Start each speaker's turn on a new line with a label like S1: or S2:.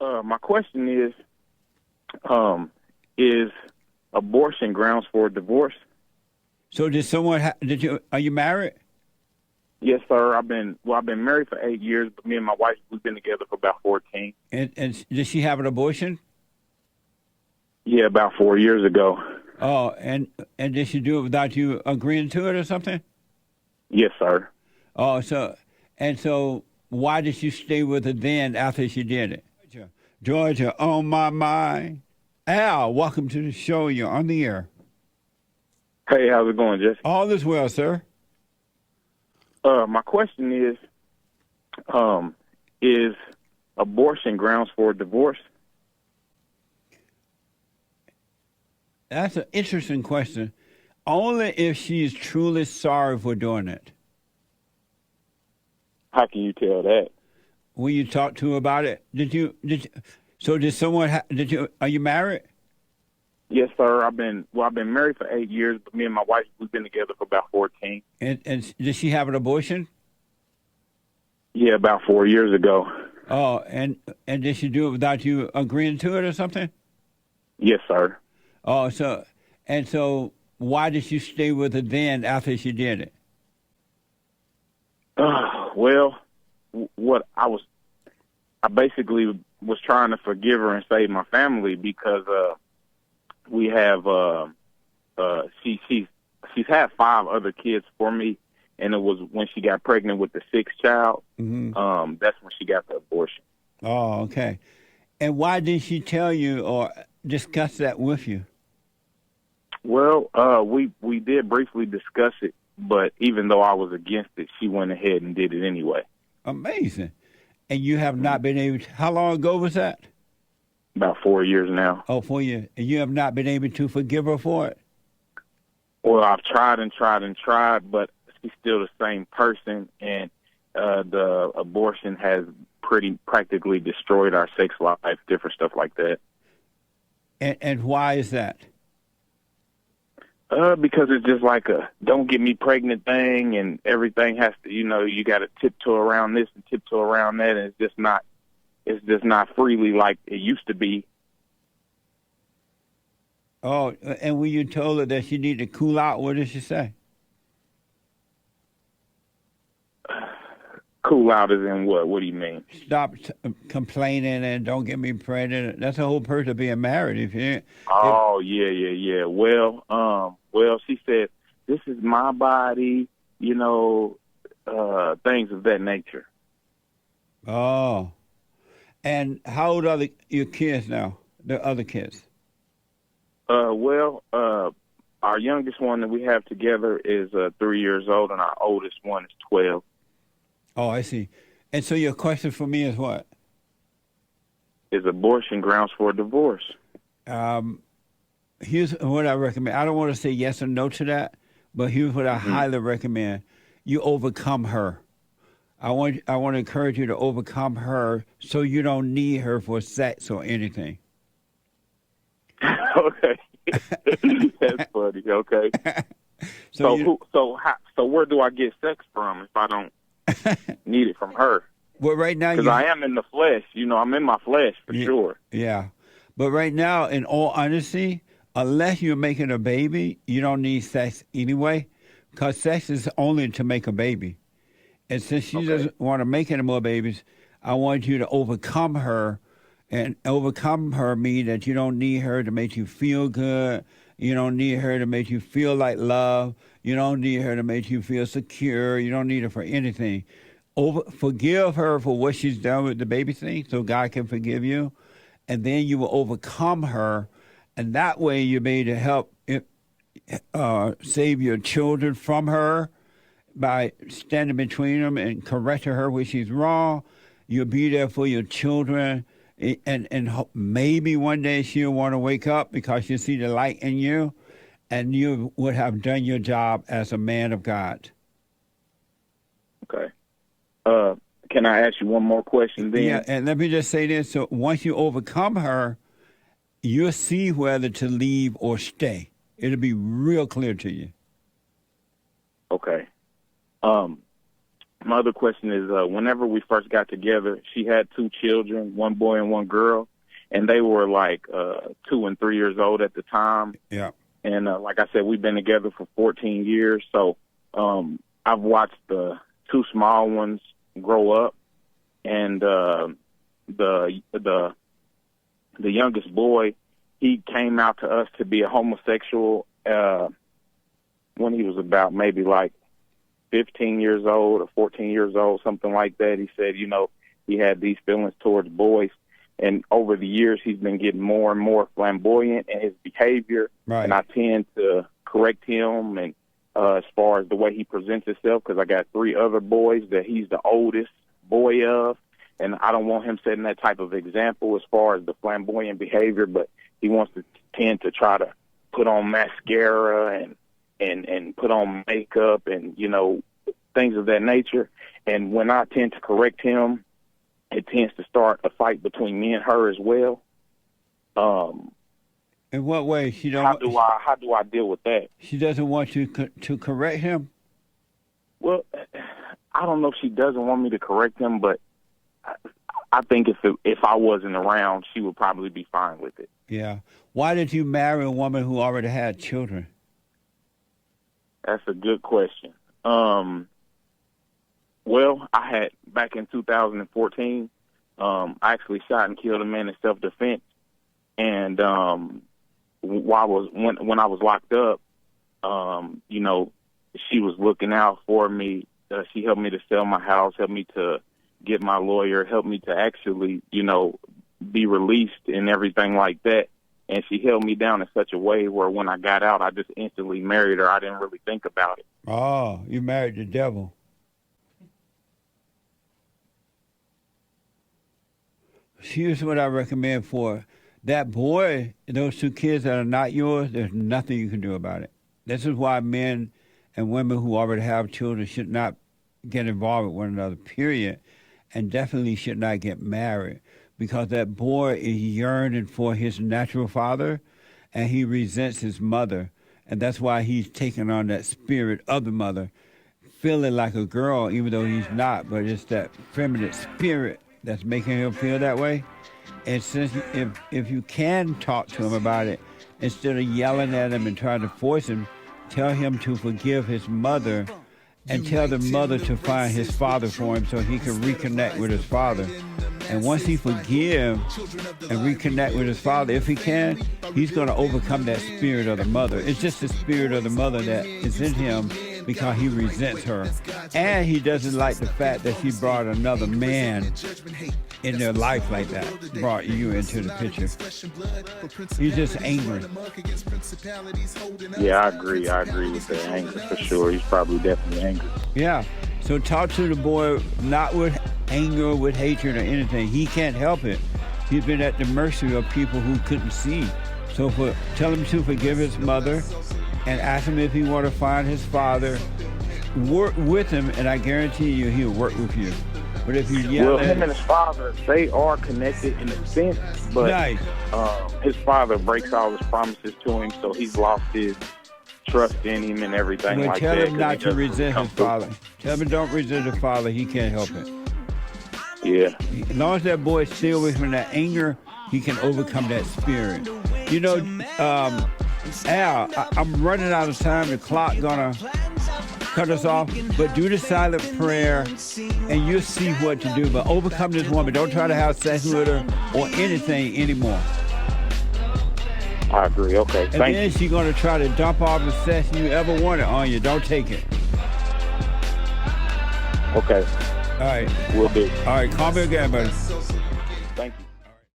S1: My question is abortion grounds for divorce?
S2: So are you married?
S1: Yes, sir. I've been married for 8 years, but me and my wife, we've been together for about 14.
S2: And did she have an abortion?
S1: Yeah, about 4 years ago.
S2: Oh, and did she do it without you agreeing to it or something?
S1: Yes, sir.
S2: Oh, so why did you stay with her then after she did it? Georgia, on my mind. Al, welcome to the show. You're on the air.
S1: Hey, how's it going, Jesse?
S2: All is well, sir.
S1: My question is abortion grounds for divorce?
S2: That's an interesting question. Only if she's truly sorry for doing it.
S1: How can you tell that?
S2: Will you talk to her about it? Are you married?
S1: Yes, sir. I've been married for 8 years, but me and my wife, we've been together for about 14.
S2: And did she have an abortion?
S1: Yeah, about 4 years ago.
S2: Oh, and did she do it without you agreeing to it or something?
S1: Yes, sir.
S2: Oh, so why did you stay with her then after she did it?
S1: Well, I basically was trying to forgive her and save my family because we have she's had 5 other kids for me, and it was when she got pregnant with the 6th child. Mm-hmm. That's when she got the abortion.
S2: Oh, okay. And why didn't she tell you or discuss that with you?
S1: Well, we did briefly discuss it, but even though I was against it, she went ahead and did it anyway.
S2: Amazing. And you have not been able to, how long ago was that?
S1: About 4 years now.
S2: Oh, 4 years. And you have not been able to forgive her for it?
S1: Well, I've tried and tried and tried, but she's still the same person, and the abortion has practically destroyed our sex life, different stuff like that.
S2: And why is that?
S1: Because it's just like a don't get me pregnant thing, and everything has to, you got to tiptoe around this and tiptoe around that, and it's just not freely like it used to be.
S2: Oh, and when you told her that she needed to cool out, what did she say?
S1: Cool out is in what? What do you mean?
S2: Stop complaining and don't get me pregnant. That's the whole purpose of being married.
S1: Yeah. Well, she said, "This is my body," things of that nature.
S2: Oh, and how old are your kids now? The other kids?
S1: Our youngest one that we have together is 3 years old, and our oldest one is 12.
S2: Oh, I see. And so your question for me is what?
S1: Is abortion grounds for divorce?
S2: Here's what I recommend. I don't want to say yes or no to that, but here's what I highly recommend. You overcome her. I want to encourage you to overcome her so you don't need her for sex or anything.
S1: Okay. That's funny. Okay. So where do I get sex from if I don't need it from her?
S2: Well, right now,
S1: because I am in the flesh. I'm in my flesh for sure.
S2: Yeah, but right now, in all honesty, unless you're making a baby, you don't need sex anyway, because sex is only to make a baby. And since she doesn't want to make any more babies, I want you to overcome her. And overcome her means that you don't need her to make you feel good. You don't need her to make you feel like love. You don't need her to make you feel secure. You don't need her for anything. Forgive her for what she's done with the baby thing so God can forgive you. And then you will overcome her. And that way you'll be able to help save your children from her by standing between them and correcting her when she's wrong. You'll be there for your children. And maybe one day she'll want to wake up because she'll see the light in you, and you would have done your job as a man of God.
S1: Okay. Can I ask you one more question then?
S2: Yeah, and let me just say this. So once you overcome her, you'll see whether to leave or stay. It'll be real clear to you.
S1: Okay. my other question is, whenever we first got together, she had 2 children, 1 boy and 1 girl, and they were like 2 and 3 years old at the time.
S2: Yeah.
S1: And like I said, we've been together for 14 years. So I've watched the 2 small ones grow up, and the youngest boy, he came out to us to be a homosexual when he was about maybe like 15 years old or 14 years old, something like that. He said, you know, he had these feelings towards boys. And over the years, he's been getting more and more flamboyant in his behavior.
S2: Right.
S1: And I tend to correct him and as far as the way he presents himself, because I got 3 other boys that he's the oldest boy of. And I don't want him setting that type of example as far as the flamboyant behavior, but he wants to tend to try to put on mascara and put on makeup and, you know, things of that nature. And when I tend to correct him, it tends to start a fight between me and her as well.
S2: In what way?
S1: How do I deal with that?
S2: She doesn't want you to correct him?
S1: Well, I don't know if she doesn't want me to correct him, but I think if I wasn't around, she would probably be fine with it.
S2: Yeah. Why did you marry a woman who already had children?
S1: That's a good question. Well, I had, back in 2014, I actually shot and killed a man in self-defense. And when I was locked up, you know, she was looking out for me. She helped me to sell my house, helped me to get my lawyer, helped me to actually, you know, be released and everything like that. And she held me down in such a way where when I got out, I just instantly married her. I didn't really think about it.
S2: Oh, you married the devil. Here's what I recommend for that boy, those 2 kids that are not yours, there's nothing you can do about it. This is why men and women who already have children should not get involved with one another, period, and definitely should not get married, because that boy is yearning for his natural father, and he resents his mother, and that's why he's taking on that spirit of the mother, feeling like a girl, even though he's not, but it's that feminine spirit that's making him feel that way. And since if you can talk to him about it, instead of yelling at him and trying to force him, tell him to forgive his mother and tell the mother to find his father for him so he can reconnect with his father. And once he forgives and reconnect with his father, if he can, he's going to overcome that spirit of the mother. It's just the spirit of the mother that is in him because he resents her. And he doesn't like the fact that she brought another man in their life like that, brought you into the picture. He's just angry.
S1: Yeah, I agree with that anger for sure. He's probably definitely angry.
S2: Yeah. So talk to the boy, not with anger, with hatred or anything. He can't help it. He's been at the mercy of people who couldn't see. So tell him to forgive his mother and ask him if he want to find his father. Work with him, and I guarantee you he'll work with you. But if you yell at
S1: him and his father, they are connected in a sense, but
S2: nice.
S1: His father breaks all his promises to him, so he's lost his trust in him and everything like that.
S2: Tell him not to resent his father. Tell him don't resent his father. He can't help it.
S1: Yeah.
S2: As long as that boy is still with him in that anger, he can overcome that spirit. You know, Al, I'm running out of time. The clock gonna cut us off, but do the silent prayer and you'll see what to do. But overcome this woman. Don't try to have sex with her or anything anymore.
S1: I agree. Okay.
S2: And then she's going to try to dump all the sex you ever wanted on you. Don't take it.
S1: Okay.
S2: All right.
S1: Will do.
S2: All right. Call me again, buddy.
S1: Thank you.